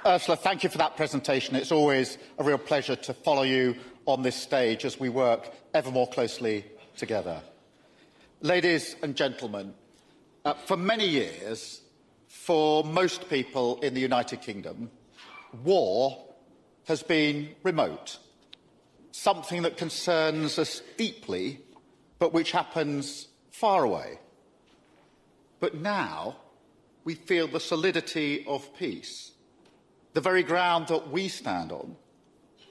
Ursula, thank you for that presentation. It's always a real pleasure to follow you on this stage as we work ever more closely together. Ladies and gentlemen, for many years, for most people in the United Kingdom, war has been remote, something that concerns us deeply, but which happens far away. But now we feel the solidity of peace, the very ground that we stand on,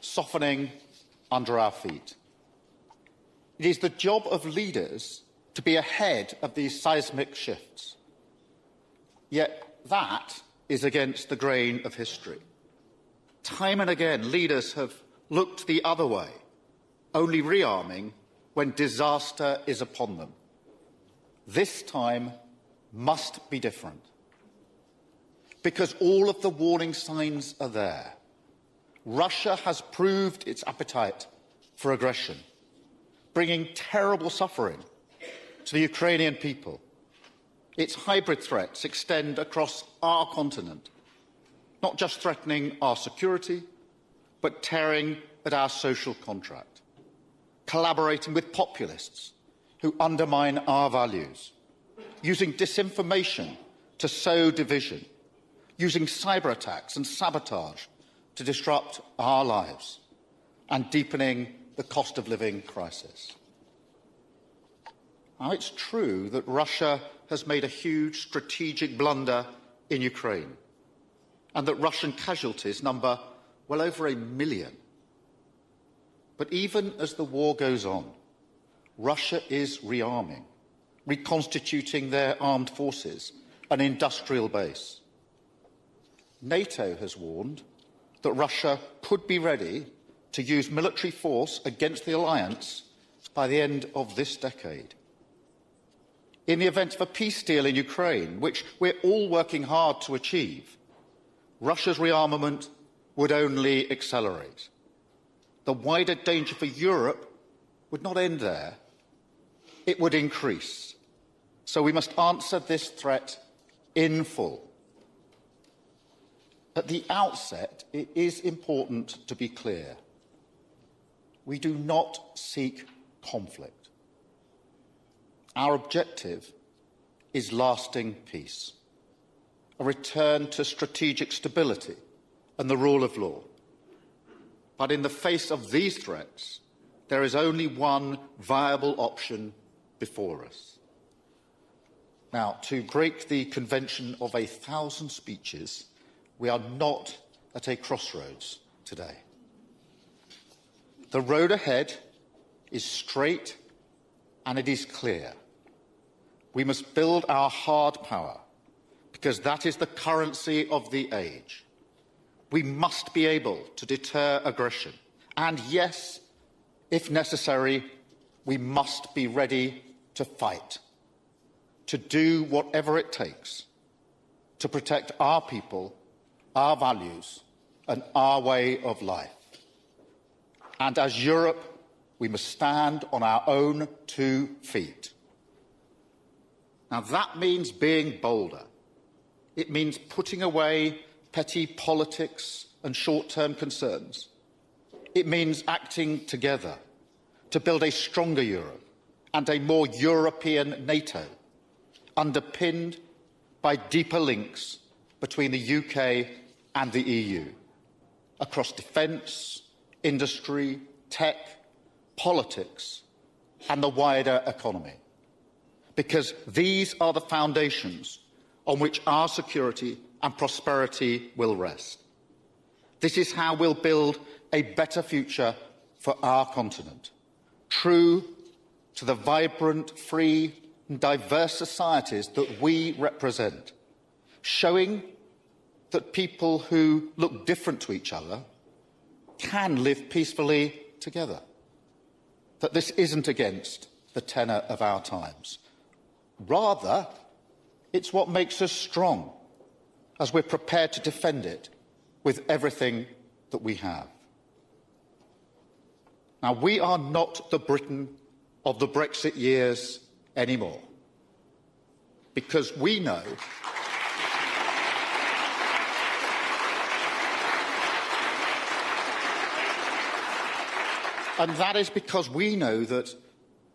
softening under our feet. It is the job of leaders to be ahead of these seismic shifts. Yet that is against the grain of history. Time and again, leaders have looked the other way, only rearming when disaster is upon them. This time must be different, because all of the warning signs are there. Russia has proved its appetite for aggression, bringing terrible suffering to the Ukrainian people. Its hybrid threats extend across our continent, not just threatening our security, but tearing at our social contract, collaborating with populists who undermine our values, using disinformation to sow division, using cyber attacks and sabotage to disrupt our lives, and deepening the cost of living crisis. Now, it's true that Russia has made a huge strategic blunder in Ukraine, and that Russian casualties number well over 1 million. But even as the war goes on, Russia is rearming, reconstituting their armed forces, an industrial base. NATO has warned that Russia could be ready to use military force against the alliance by the end of this decade. In the event of a peace deal in Ukraine, which we're all working hard to achieve, Russia's rearmament would only accelerate. The wider danger for Europe would not end there. It would increase. So we must answer this threat in full. At the outset, it is important to be clear. We do not seek conflict. Our objective is lasting peace, a return to strategic stability and the rule of law. But in the face of these threats, there is only one viable option before us. Now, to break the convention of 1,000 speeches, we are not at a crossroads today. The road ahead is straight and it is clear. We must build our hard power, because that is the currency of the age. We must be able to deter aggression. And yes, if necessary, we must be ready to fight, to do whatever it takes to protect our people, our values, and our way of life. And as Europe, we must stand on our own 2 feet. Now, that means being bolder. It means putting away petty politics and short-term concerns. It means acting together to build a stronger Europe and a more European NATO, underpinned by deeper links between the UK and the EU, across defence, industry, tech, politics, and the wider economy. Because these are the foundations on which our security and prosperity will rest. This is how we'll build a better future for our continent, true to the vibrant, free and diverse societies that we represent, showing that people who look different to each other can live peacefully together, that this isn't against the tenor of our times. Rather, it's what makes us strong, as we're prepared to defend it with everything that we have. Now, we are not the Britain of the Brexit years anymore, because we know And that is because we know that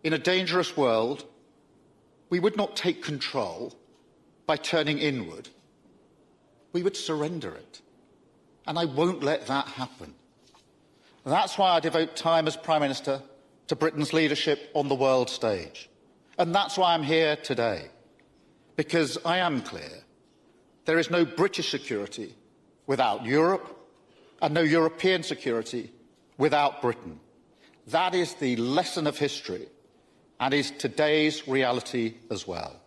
in a dangerous world, we would not take control by turning inward. We would surrender it. And I won't let that happen. That's why I devote time as Prime Minister to Britain's leadership on the world stage. And that's why I'm here today. Because I am clear, there is no British security without Europe, and no European security without Britain. That is the lesson of history, and is today's reality as well.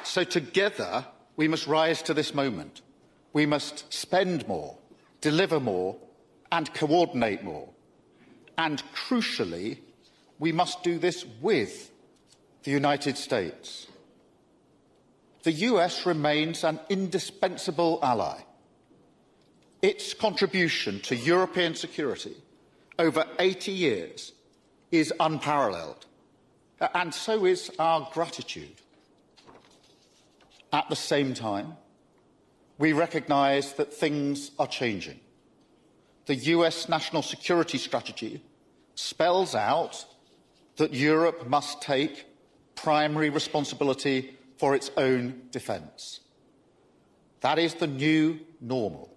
So together, we must rise to this moment. We must spend more, deliver more, and coordinate more. And crucially, we must do this with the United States. The US remains an indispensable ally. Its contribution to European security over 80 years is unparalleled, and so is our gratitude. At the same time, we recognise that things are changing. The US national security strategy spells out that Europe must take primary responsibility for its own defence. That is the new normal.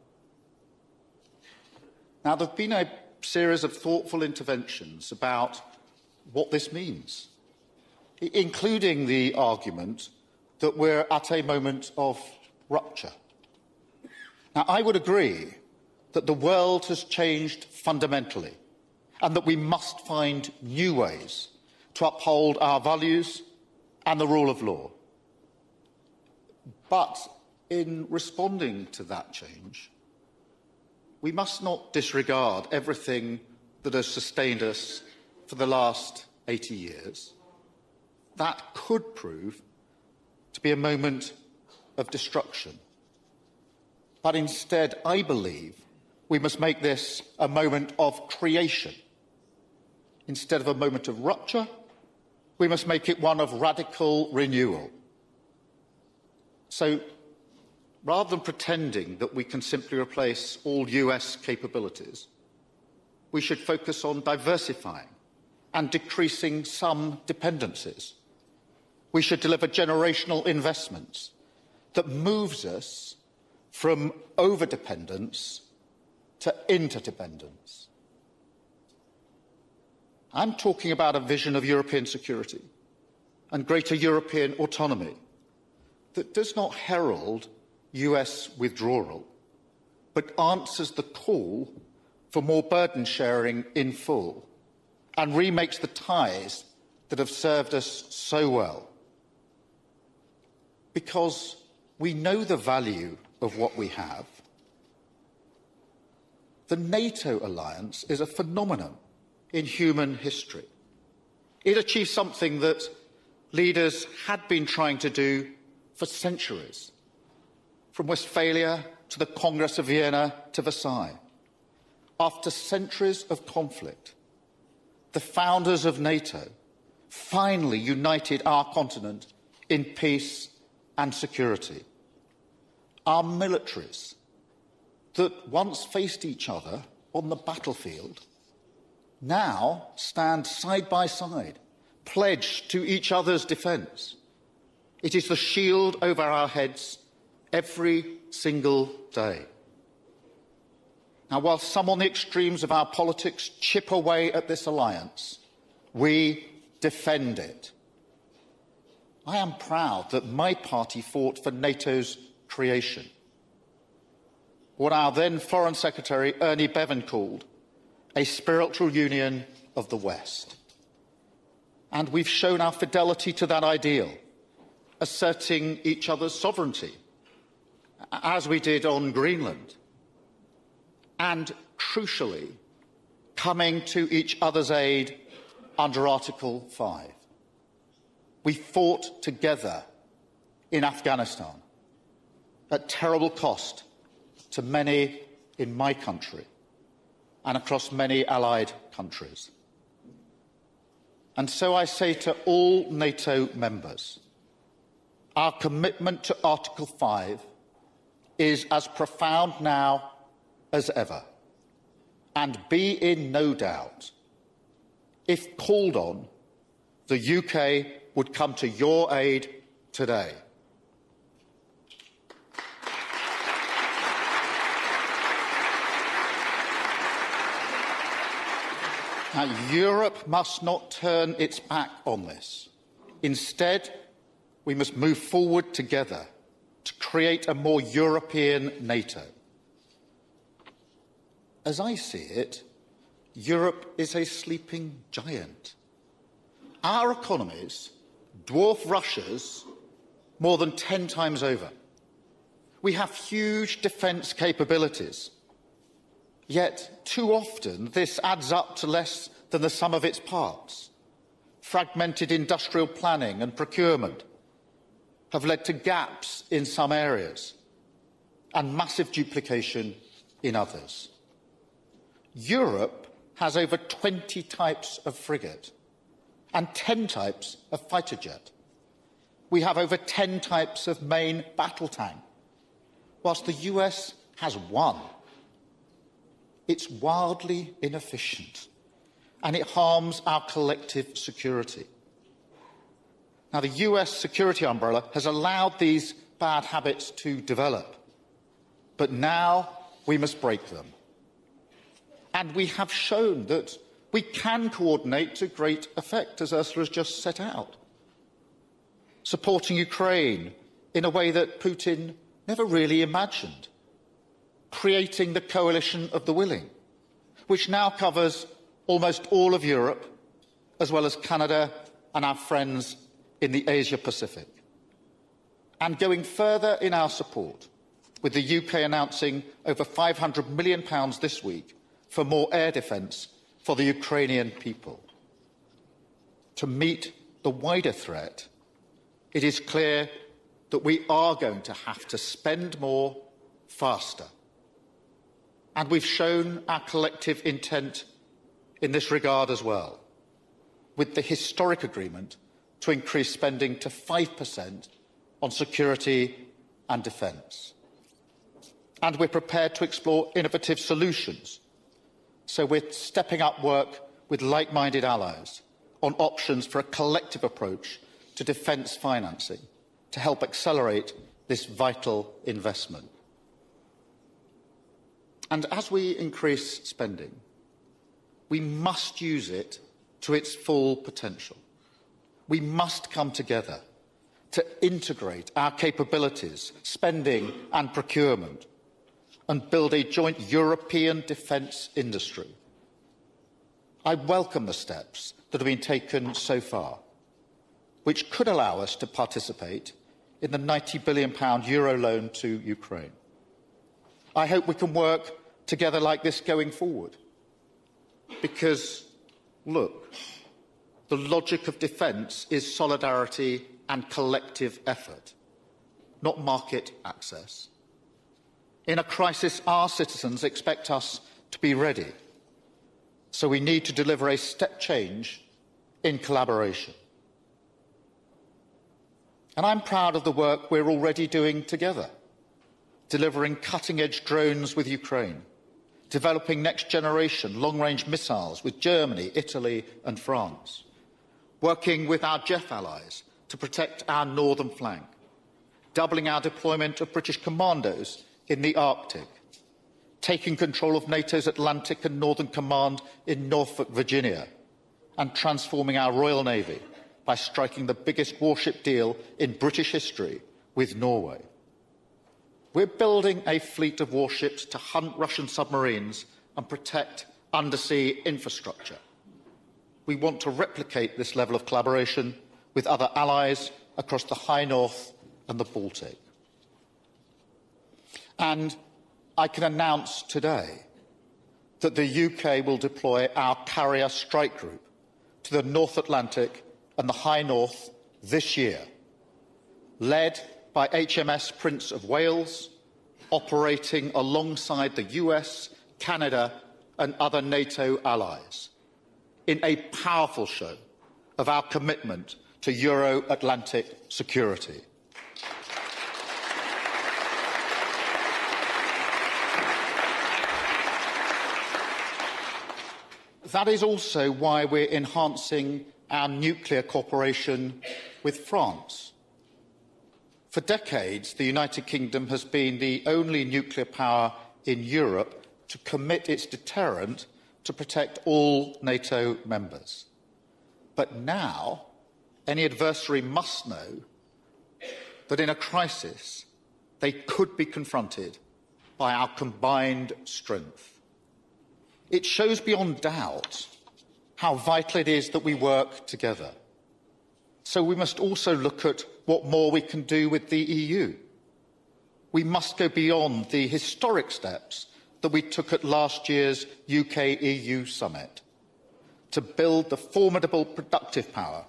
Now, there have been a series of thoughtful interventions about what this means, including the argument that we're at a moment of rupture. Now, I would agree that the world has changed fundamentally and that we must find new ways to uphold our values and the rule of law. But in responding to that change, we must not disregard everything that has sustained us for the last 80 years. That could prove to be a moment of destruction. But instead, I believe we must make this a moment of creation. Instead of a moment of rupture, we must make it one of radical renewal. So, rather than pretending that we can simply replace all US capabilities, we should focus on diversifying and decreasing some dependencies. We should deliver generational investments that moves us from overdependence to interdependence. I'm talking about a vision of European security and greater European autonomy that does not herald US withdrawal, but answers the call for more burden sharing in full and remakes the ties that have served us so well. Because we know the value of what we have. The NATO alliance is a phenomenon in human history. It achieved something that leaders had been trying to do for centuries, from Westphalia to the Congress of Vienna to Versailles. After centuries of conflict, the founders of NATO finally united our continent in peace and security. Our militaries, that once faced each other on the battlefield, now stand side by side, pledged to each other's defence. It is the shield over our heads every single day. Now, while some on the extremes of our politics chip away at this alliance, we defend it. I am proud that my party fought for NATO's creation. What our then Foreign Secretary Ernie Bevan called a spiritual union of the West. And we've shown our fidelity to that ideal, asserting each other's sovereignty, as we did on Greenland, and, crucially, coming to each other's aid under Article 5. We fought together in Afghanistan at terrible cost to many in my country and across many allied countries. And so I say to all NATO members, our commitment to Article 5 is as profound now as ever. And be in no doubt, if called on, the UK would come to your aid today. Now, Europe must not turn its back on this. Instead, we must move forward together to create a more European NATO. As I see it, Europe is a sleeping giant. Our economies dwarf Russia's more than 10 times over. We have huge defence capabilities. Yet, too often, this adds up to less than the sum of its parts. Fragmented industrial planning and procurement have led to gaps in some areas and massive duplication in others. Europe has over 20 types of frigate and 10 types of fighter jet. We have over 10 types of main battle tank, whilst the US has one. It's wildly inefficient, and it harms our collective security. Now, the US security umbrella has allowed these bad habits to develop, but now we must break them. And we have shown that we can coordinate to great effect, as Ursula has just set out, supporting Ukraine in a way that Putin never really imagined, creating the coalition of the willing, which now covers almost all of Europe, as well as Canada and our friends in the Asia-Pacific, and going further in our support, with the UK announcing over £500 million this week for more air defence for the Ukrainian people. To meet the wider threat, it is clear that we are going to have to spend more faster. And we've shown our collective intent in this regard as well, with the historic agreement to increase spending to 5% on security and defence. And we're prepared to explore innovative solutions. So we're stepping up work with like-minded allies on options for a collective approach to defence financing to help accelerate this vital investment. And as we increase spending, we must use it to its full potential. We must come together to integrate our capabilities, spending and procurement, and build a joint European defence industry. I welcome the steps that have been taken so far, which could allow us to participate in the £90 billion euro loan to Ukraine. I hope we can work together like this going forward. Because, look, the logic of defence is solidarity and collective effort, not market access. In a crisis, our citizens expect us to be ready. So we need to deliver a step change in collaboration. And I'm proud of the work we're already doing together, delivering cutting-edge drones with Ukraine, developing next-generation long-range missiles with Germany, Italy and France, working with our JEF allies to protect our northern flank, doubling our deployment of British commandos in the Arctic, taking control of NATO's Atlantic and Northern Command in Norfolk, Virginia, and transforming our Royal Navy by striking the biggest warship deal in British history with Norway. We're building a fleet of warships to hunt Russian submarines and protect undersea infrastructure. We want to replicate this level of collaboration with other allies across the High North and the Baltic. And I can announce today that the UK will deploy our carrier strike group to the North Atlantic and the High North this year, led by HMS Prince of Wales, operating alongside the US, Canada and other NATO allies, in a powerful show of our commitment to Euro-Atlantic security. that is also why we're enhancing our nuclear cooperation with France. For decades, the United Kingdom has been the only nuclear power in Europe to commit its deterrent to protect all NATO members. But now, any adversary must know that in a crisis, they could be confronted by our combined strength. It shows beyond doubt how vital it is that we work together. So we must also look at what more we can do with the EU. We must go beyond the historic steps that we took at last year's UK-EU summit to build the formidable productive power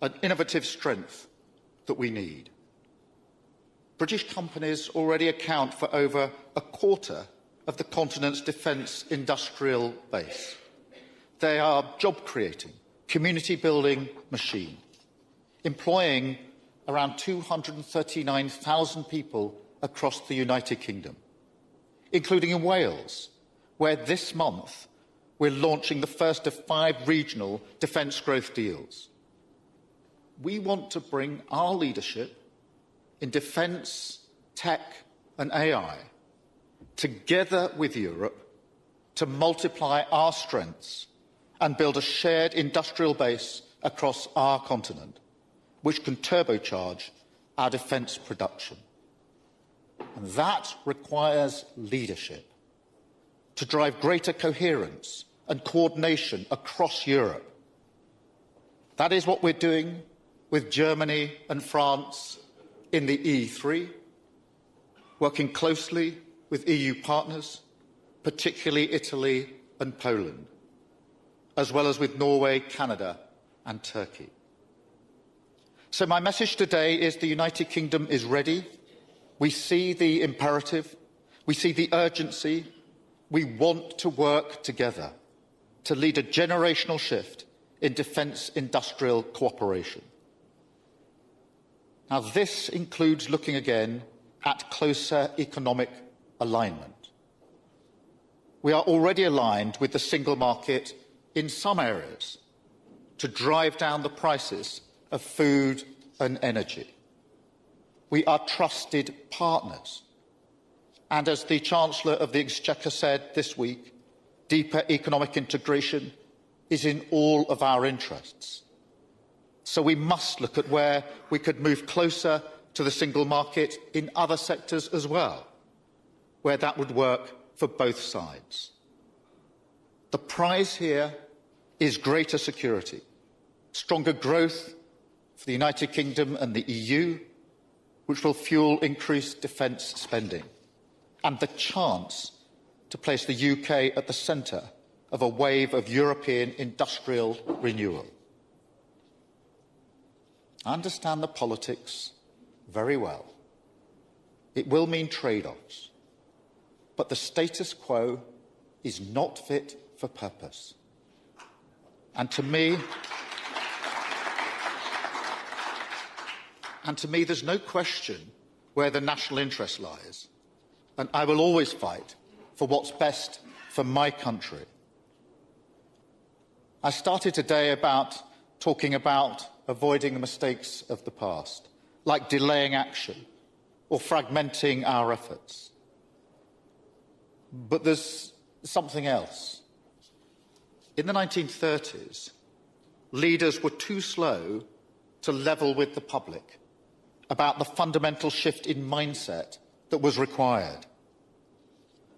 and innovative strength that we need. British companies already account for over a quarter of the continent's defence industrial base. They are job-creating, community-building machine, employing around 239,000 people across the United Kingdom, including in Wales, where this month we're launching the first of 5 regional defence growth deals. We want to bring our leadership in defence, tech and AI together with Europe to multiply our strengths and build a shared industrial base across our continent, which can turbocharge our defence production. And that requires leadership to drive greater coherence and coordination across Europe. That is what we're doing with Germany and France in the E3, working closely with EU partners, particularly Italy and Poland, as well as with Norway, Canada and Turkey. So my message today is the United Kingdom is ready. We see the imperative, we see the urgency. We want to work together to lead a generational shift in defence industrial cooperation. Now, this includes looking again at closer economic alignment. We are already aligned with the single market in some areas to drive down the prices of food and energy. We are trusted partners. And as the Chancellor of the Exchequer said this week, deeper economic integration is in all of our interests. So we must look at where we could move closer to the single market in other sectors as well, where that would work for both sides. The prize here is greater security, stronger growth for the United Kingdom and the EU, which will fuel increased defence spending, and the chance to place the UK at the centre of a wave of European industrial renewal. I understand the politics very well. It will mean trade-offs, but the status quo is not fit for purpose. And to me, there's no question where the national interest lies, and I will always fight for what's best for my country. I started today talking about avoiding the mistakes of the past, like delaying action or fragmenting our efforts. But there's something else. In the 1930s, leaders were too slow to level with the public about the fundamental shift in mindset that was required.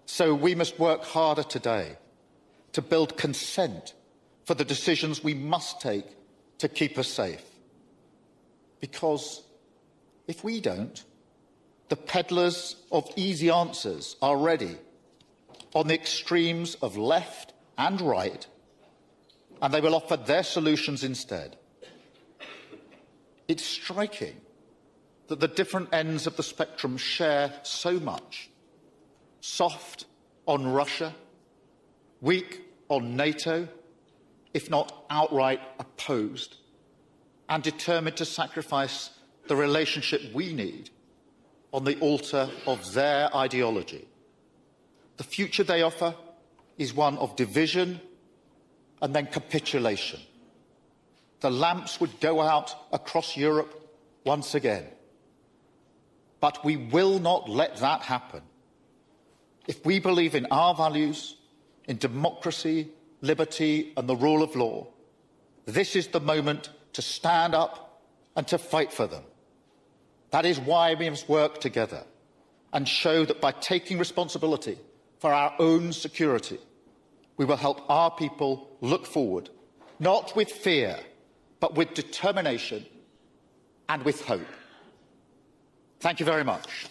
So we must work harder today to build consent for the decisions we must take to keep us safe. Because if we don't, the peddlers of easy answers are ready on the extremes of left and right, and they will offer their solutions instead. It's striking that the different ends of the spectrum share so much. Soft on Russia, weak on NATO, if not outright opposed, and determined to sacrifice the relationship we need on the altar of their ideology. The future they offer is one of division and then capitulation. The lamps would go out across Europe once again. But we will not let that happen. If we believe in our values, in democracy, liberty and the rule of law, this is the moment to stand up and to fight for them. That is why we must work together and show that by taking responsibility for our own security, we will help our people look forward, not with fear, but with determination and with hope. Thank you very much.